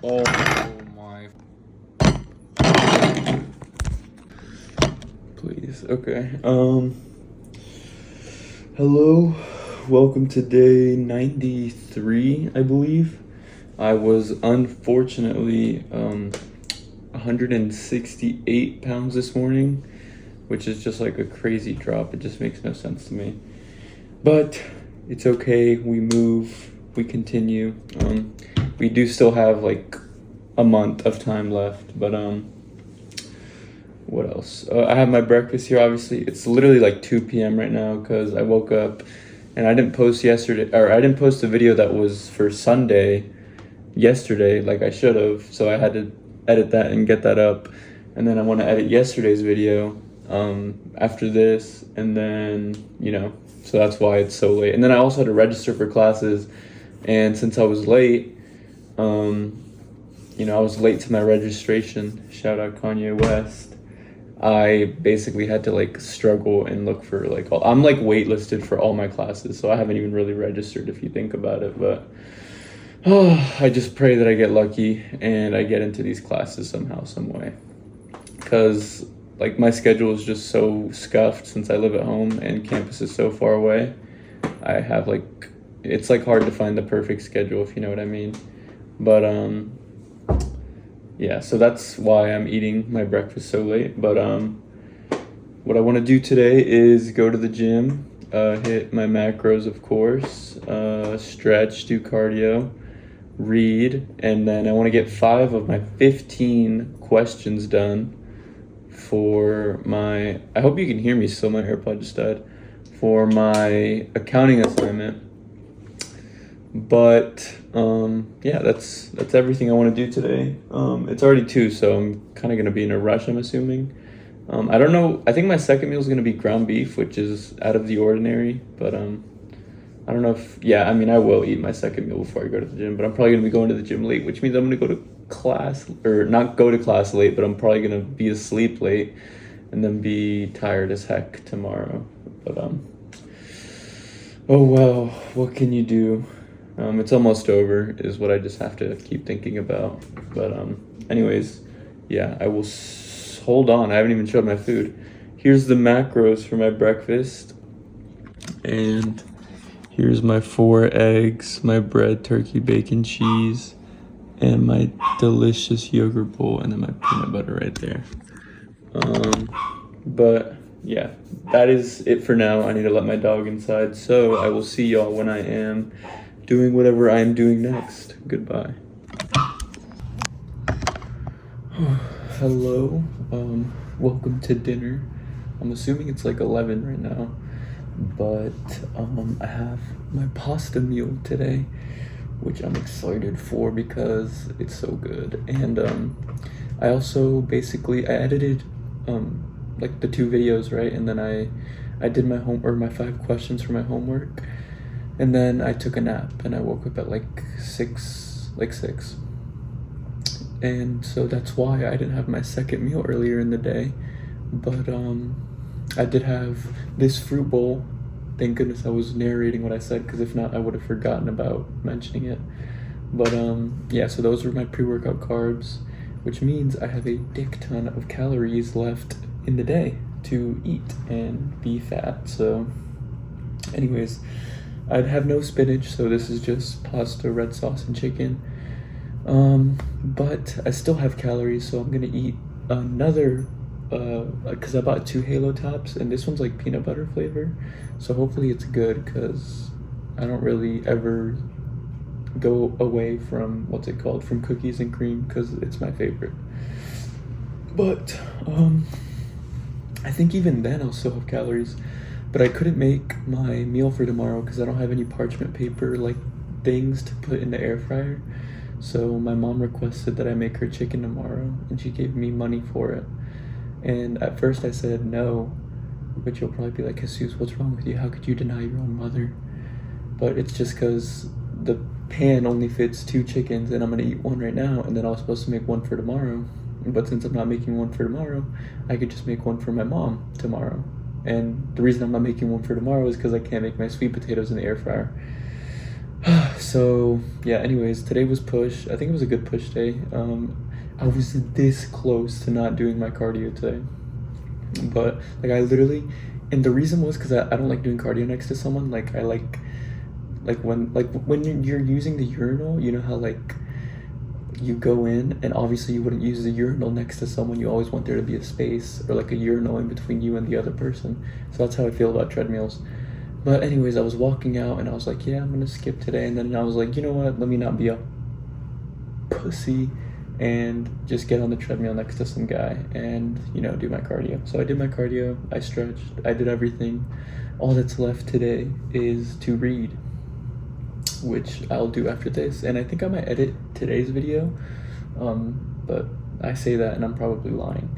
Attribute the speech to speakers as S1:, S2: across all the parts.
S1: Oh my. Please. Okay. Hello. Welcome to day 93, I believe. I was unfortunately 168 pounds this morning, which is just like a crazy drop. It just makes no sense to me. But it's okay. We move. We continue. We do still have like a month of time left, but what else? I have my breakfast here. Obviously, it's literally like 2 p.m. right now because I woke up and I didn't post yesterday, or I didn't post a video that was for Sunday yesterday like I should have. So I had to edit that and get that up, and then I want to edit yesterday's video after this, and then so that's why it's so late. And then I also had to register for classes, and since I was late, I was late to my registration. Shout out Kanye West. I basically had to like struggle and look for like I'm like waitlisted for all my classes, so I haven't even really registered if you think about it. But I just pray that I get lucky and I get into these classes somehow, some way, because like my schedule is just so scuffed since I live at home and campus is so far away. I have like it's like hard to find the perfect schedule, if you know what I mean. But yeah, so that's why I'm eating my breakfast so late. But what I want to do today is go to the gym, hit my macros, of course, stretch, do cardio, read, and then I want to get 5 of my 15 questions done for my, I hope you can hear me still, my AirPod just died, for my accounting assignment. But yeah, that's everything I want to do today. It's already 2, so I'm kind of going to be in a rush, I'm assuming. I don't know. I think my second meal is going to be ground beef, which is out of the ordinary. But I don't know if, yeah, I mean, I will eat my second meal before I go to the gym. But I'm probably going to be going to the gym late, which means I'm going to go to class, or not go to class late, but I'm probably going to be asleep late and then be tired as heck tomorrow. But oh well, what can you do? It's almost over is what I just have to keep thinking about. But anyways, yeah, I will hold on. I haven't even showed my food. Here's the macros for my breakfast. And here's my 4 eggs, my bread, turkey, bacon, cheese, and my delicious yogurt bowl, and then my peanut butter right there. But yeah, that is it for now. I need to let my dog inside. So I will see y'all when I am doing whatever I am doing next. Goodbye. Hello. Welcome to dinner. I'm assuming it's like 11 right now, but I have my pasta meal today, which I'm excited for because it's so good. And I also I edited like the 2 videos, right? And then I did my my 5 questions for my homework. And then I took a nap and I woke up at like 6. And so that's why I didn't have my second meal earlier in the day. But I did have this fruit bowl. Thank goodness I was narrating what I said, because if not, I would have forgotten about mentioning it. But yeah, so those were my pre-workout carbs, which means I have a dick ton of calories left in the day to eat and be fat. So anyways, I'd have no spinach, so this is just pasta, red sauce, and chicken. But I still have calories, so I'm gonna eat another, because I bought 2 Halo Tops, and this one's like peanut butter flavor. So hopefully it's good, because I don't really ever go away from, from cookies and cream, because it's my favorite. But, I think even then I'll still have calories. But I couldn't make my meal for tomorrow because I don't have any parchment paper like things to put in the air fryer. So my mom requested that I make her chicken tomorrow, and she gave me money for it. And at first I said no, but you'll probably be like, Jesus, what's wrong with you? How could you deny your own mother? But it's just because the pan only fits 2 chickens, and I'm gonna eat 1 right now, and then I was supposed to make 1 for tomorrow. But since I'm not making 1 for tomorrow, I could just make 1 for my mom tomorrow. And the reason I'm not making 1 for tomorrow is because I can't make my sweet potatoes in the air fryer. So yeah, anyways, today was push. I think it was a good push day. I was this close to not doing my cardio today, but like I literally, and the reason was because I don't like doing cardio next to someone. Like I like when you're using the urinal, you know how like you go in and obviously you wouldn't use the urinal next to someone. You always want there to be a space or like a urinal in between you and the other person. So that's how I feel about treadmills. But anyways, I was walking out and I was like, yeah, I'm gonna skip today. And then I was like, you know what? Let me not be a pussy and just get on the treadmill next to some guy and, you know, do my cardio. So I did my cardio, I stretched, I did everything. All that's left today is to read, which I'll do after this. And I think I might edit today's video, but I say that and I'm probably lying.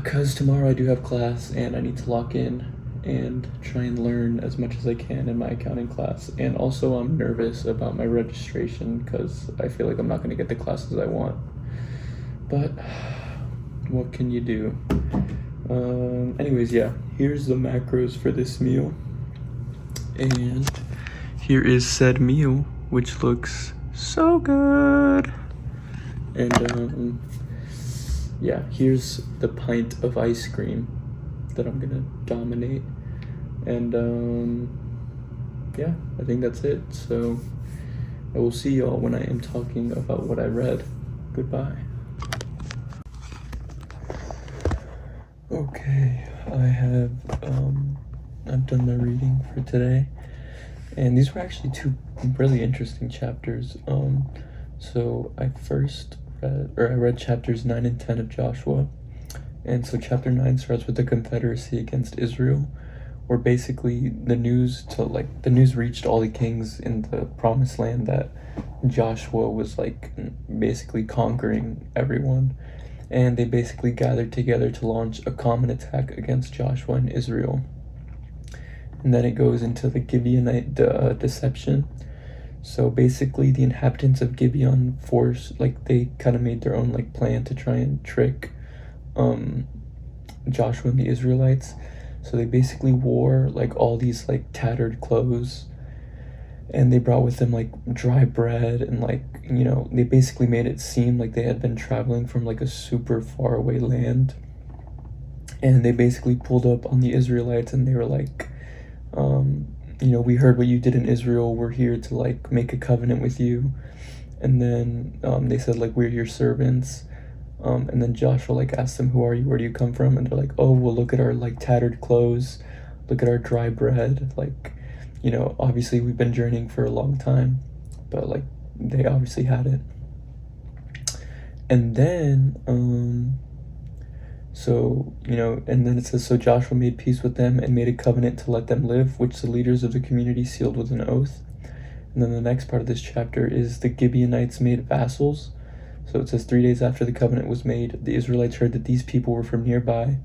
S1: Cause tomorrow I do have class and I need to lock in and try and learn as much as I can in my accounting class. And also I'm nervous about my registration because I feel like I'm not gonna get the classes I want. But what can you do? Anyways, yeah, here's the macros for this meal. And here is said meal, which looks so good. And yeah, here's the pint of ice cream that I'm gonna dominate. And yeah, I think that's it. So I will see y'all when I am talking about what I read. Goodbye. Okay, I've done my reading for today, and these were actually two really interesting chapters. So I read chapters 9 and 10 of Joshua. And so chapter 9 starts with the confederacy against Israel, where basically the news reached all the kings in the promised land that Joshua was like basically conquering everyone. And they basically gathered together to launch a common attack against Joshua and Israel. And then it goes into the Gibeonite deception. So basically the inhabitants of Gibeon they kind of made their own like plan to try and trick Joshua and the Israelites. So they basically wore like all these like tattered clothes, and they brought with them like dry bread, and like, you know, they basically made it seem like they had been traveling from like a super far away land. And they basically pulled up on the Israelites and they were like, you know, we heard what you did in Israel, we're here to like make a covenant with you. And then they said like, we're your servants. And then Joshua like asked them, who are you, where do you come from? And they're like, oh, well, look at our like tattered clothes, look at our dry bread. Like, you know, obviously we've been journeying for a long time, but like they obviously had it. And then so, you know, and then it says, so Joshua made peace with them and made a covenant to let them live, which the leaders of the community sealed with an oath. And then the next part of this chapter is the Gibeonites made vassals. So it says 3 days after the covenant was made, the Israelites heard that these people were from nearby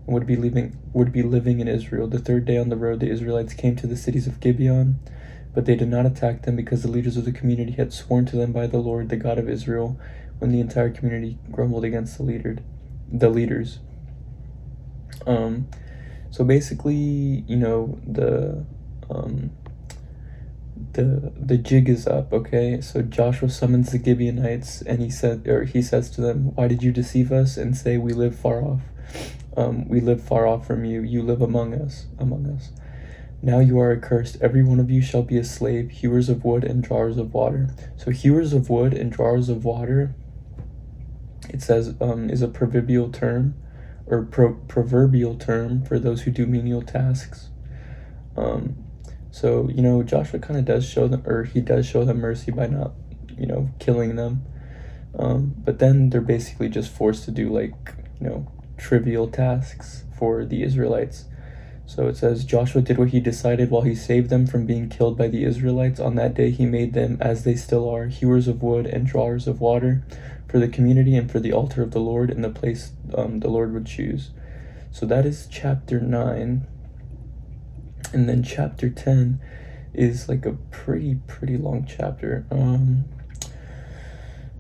S1: and would be living in Israel. The third day on the road, the Israelites came to the cities of Gibeon, but they did not attack them because the leaders of the community had sworn to them by the Lord, the God of Israel, when the entire community grumbled against the leaders. So basically, you know, the jig is up, okay? So Joshua summons the Gibeonites, and he says to them, why did you deceive us and say we live far off? We live far off from you. You live among us. Now you are accursed. Every one of you shall be a slave, hewers of wood and drawers of water. So hewers of wood and drawers of water, it says, is a proverbial term for those who do menial tasks. So, you know, Joshua kind of does show them mercy by not, you know, killing them. But then they're basically just forced to do like, you know, trivial tasks for the Israelites. So it says, Joshua did what he decided while he saved them from being killed by the Israelites. On that day he made them, as they still are, hewers of wood and drawers of water for the community and for the altar of the Lord in the place the Lord would choose. So that is chapter 9. And then chapter 10 is like a pretty long chapter.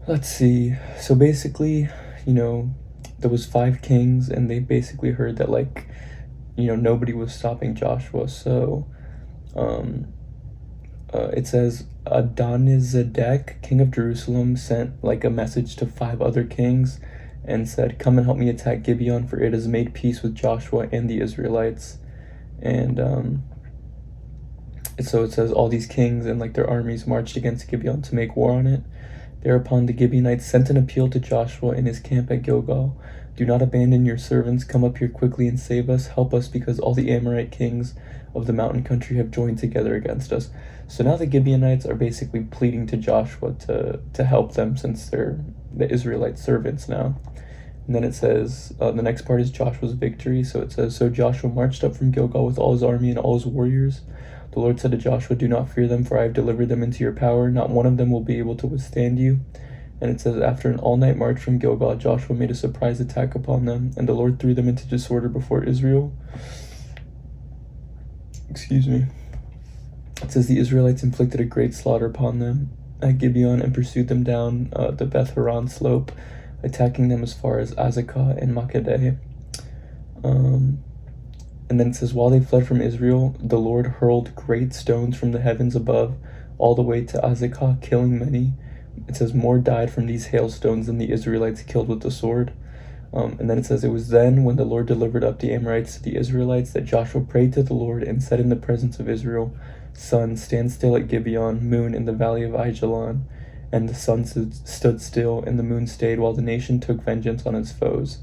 S1: Let's see. So basically, you know, there was 5 kings, and they basically heard that, like, you know, nobody was stopping Joshua. So it says Adonizedek, king of Jerusalem, sent like a message to 5 other kings and said, "Come and help me attack Gibeon, for it has made peace with Joshua and the Israelites." And so it says all these kings and like their armies marched against Gibeon to make war on it. Thereupon the Gibeonites sent an appeal to Joshua in his camp at Gilgal. "Do not abandon your servants. Come up here quickly and save us. Help us, because all the Amorite kings of the mountain country have joined together against us." So now the Gibeonites are basically pleading to Joshua to help them, since they're the Israelite servants now. And then it says, the next part is Joshua's victory. So it says, "So Joshua marched up from Gilgal with all his army and all his warriors. The Lord said to Joshua, 'Do not fear them, for I have delivered them into your power. Not one of them will be able to withstand you.'" And it says, "After an all-night march from Gilgal, Joshua made a surprise attack upon them, and the Lord threw them into disorder before Israel." Excuse me. It says, "The Israelites inflicted a great slaughter upon them at Gibeon and pursued them down the Beth Horon slope, attacking them as far as Azekah and Makkedah." And then it says, "While they fled from Israel, the Lord hurled great stones from the heavens above all the way to Azekah, killing many." It says, "More died from these hailstones than the Israelites killed with the sword." And then it says, "It was then, when the Lord delivered up the Amorites to the Israelites, that Joshua prayed to the Lord and said in the presence of Israel, 'Sun, stand still at Gibeon, moon in the valley of Aijalon.' And the sun stood still, and the moon stayed, while the nation took vengeance on its foes."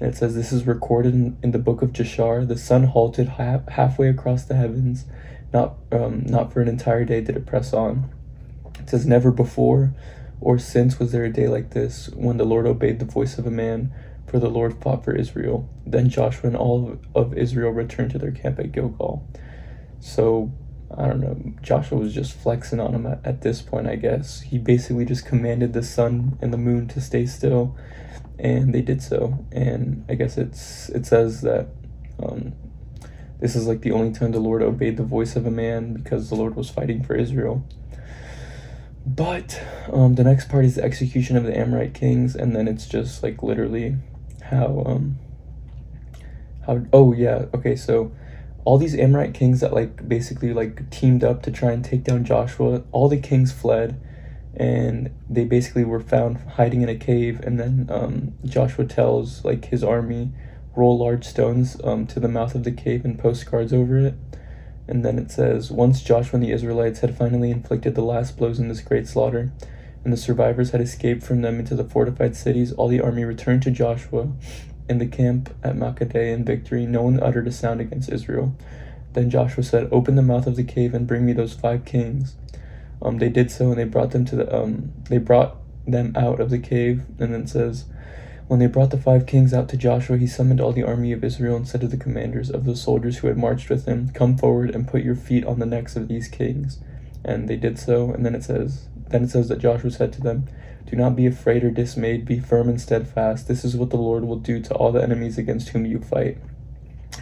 S1: And it says, "This is recorded in the book of Jashar. The sun halted halfway across the heavens. Not for an entire day did it press on." It says, "Never before or since was there a day like this, when the Lord obeyed the voice of a man, for the Lord fought for Israel. Then Joshua and all of Israel returned to their camp at Gilgal." So, I don't know, Joshua was just flexing on him at this point, I guess. He basically just commanded the sun and the moon to stay still, and they did so. And I guess it says that this is like the only time the Lord obeyed the voice of a man, because the Lord was fighting for Israel. But the next part is the execution of the Amorite kings, and then it's just like literally how oh yeah, okay, so all these Amorite kings that like basically like teamed up to try and take down Joshua, all the kings fled, and they basically were found hiding in a cave. And then Joshua tells like his army, roll large stones to the mouth of the cave and post guards over it. And then it says, "Once Joshua and the Israelites had finally inflicted the last blows in this great slaughter, and the survivors had escaped from them into the fortified cities, all the army returned to Joshua in the camp at Makkedah in victory. No one uttered a sound against Israel. Then Joshua said, 'Open the mouth of the cave and bring me those 5 kings.' They did so, and they brought them out of the cave." And then it says, "When they brought the 5 kings out to Joshua, he summoned all the army of Israel and said to the commanders of the soldiers who had marched with him, 'Come forward and put your feet on the necks of these kings.' And they did so." And then it says that Joshua said to them, "Do not be afraid or dismayed. Be firm and steadfast. This is what the Lord will do to all the enemies against whom you fight."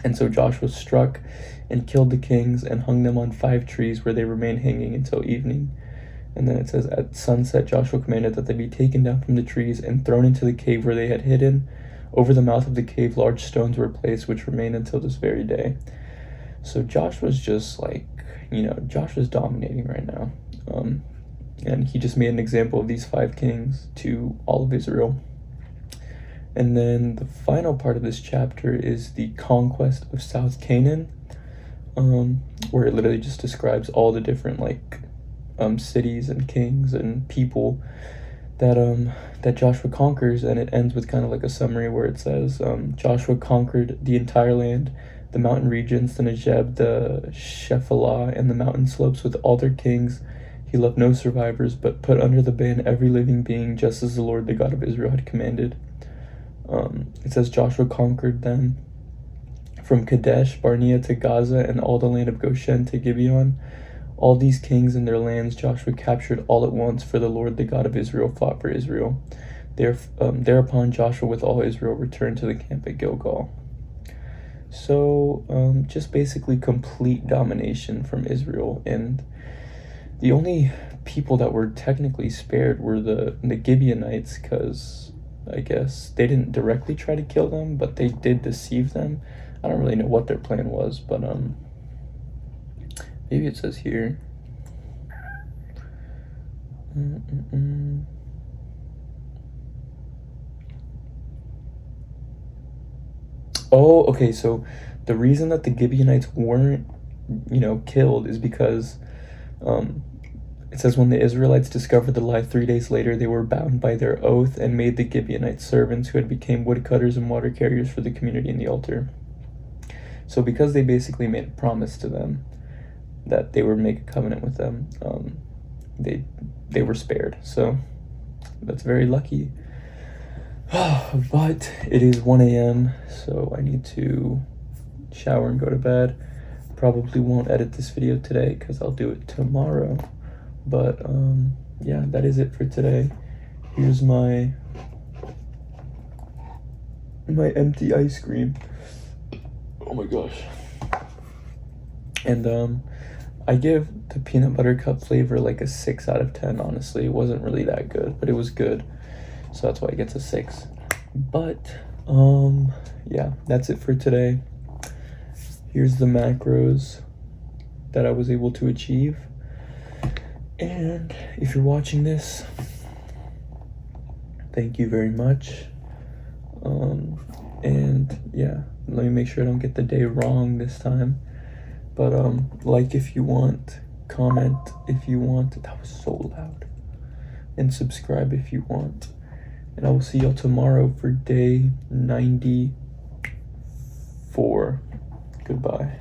S1: And so Joshua struck and killed the kings and hung them on 5 trees, where they remained hanging until evening. And then it says, "At sunset, Joshua commanded that they be taken down from the trees and thrown into the cave where they had hidden. Over the mouth of the cave, large stones were placed, which remain until this very day." So Joshua's just like, Joshua's dominating right now. And he just made an example of these 5 kings to all of Israel. And then the final part of this chapter is the conquest of South Canaan, where it literally just describes all the different cities and kings and people that Joshua conquers. And it ends with kind of like a summary where it says, Joshua conquered the entire land, the mountain regions, the Negeb, the Shephelah, and the mountain slopes with all their kings. He left no survivors, but put under the ban every living being, just as the Lord, the God of Israel, had commanded. It says Joshua conquered them from Kadesh Barnea to Gaza, and all the land of Goshen to Gibeon. All these kings and their lands Joshua captured all at once, for the Lord, the God of Israel, fought for Israel. Thereupon Joshua with all Israel returned to the camp at Gilgal. So just basically complete domination from Israel. And the only people that were technically spared were the Gibeonites, because I guess they didn't directly try to kill them, but they did deceive them. I don't really know what their plan was, but maybe it says here. Oh, okay, so the reason that the Gibeonites weren't, killed is because um, it says when the Israelites discovered the lie 3 days later, they were bound by their oath and made the Gibeonites servants who had become woodcutters and water carriers for the community in the altar. So because they basically made a promise to them that they would make a covenant with them, they were spared. So that's very lucky. But it is 1 a.m., so I need to shower and go to bed. Probably won't edit this video today because I'll do it tomorrow. But yeah, that is it for today. Here's my empty ice cream. Oh my gosh. And I give the peanut butter cup flavor like a 6 out of 10, honestly. It wasn't really that good, but it was good. So that's why it gets a 6. But yeah, that's it for today. Here's the macros that I was able to achieve. And if you're watching this, thank you very much. And yeah, let me make sure I don't get the day wrong this time. But like if you want, comment if you want. That was so loud. And subscribe if you want. And I will see y'all tomorrow for day 94. Goodbye.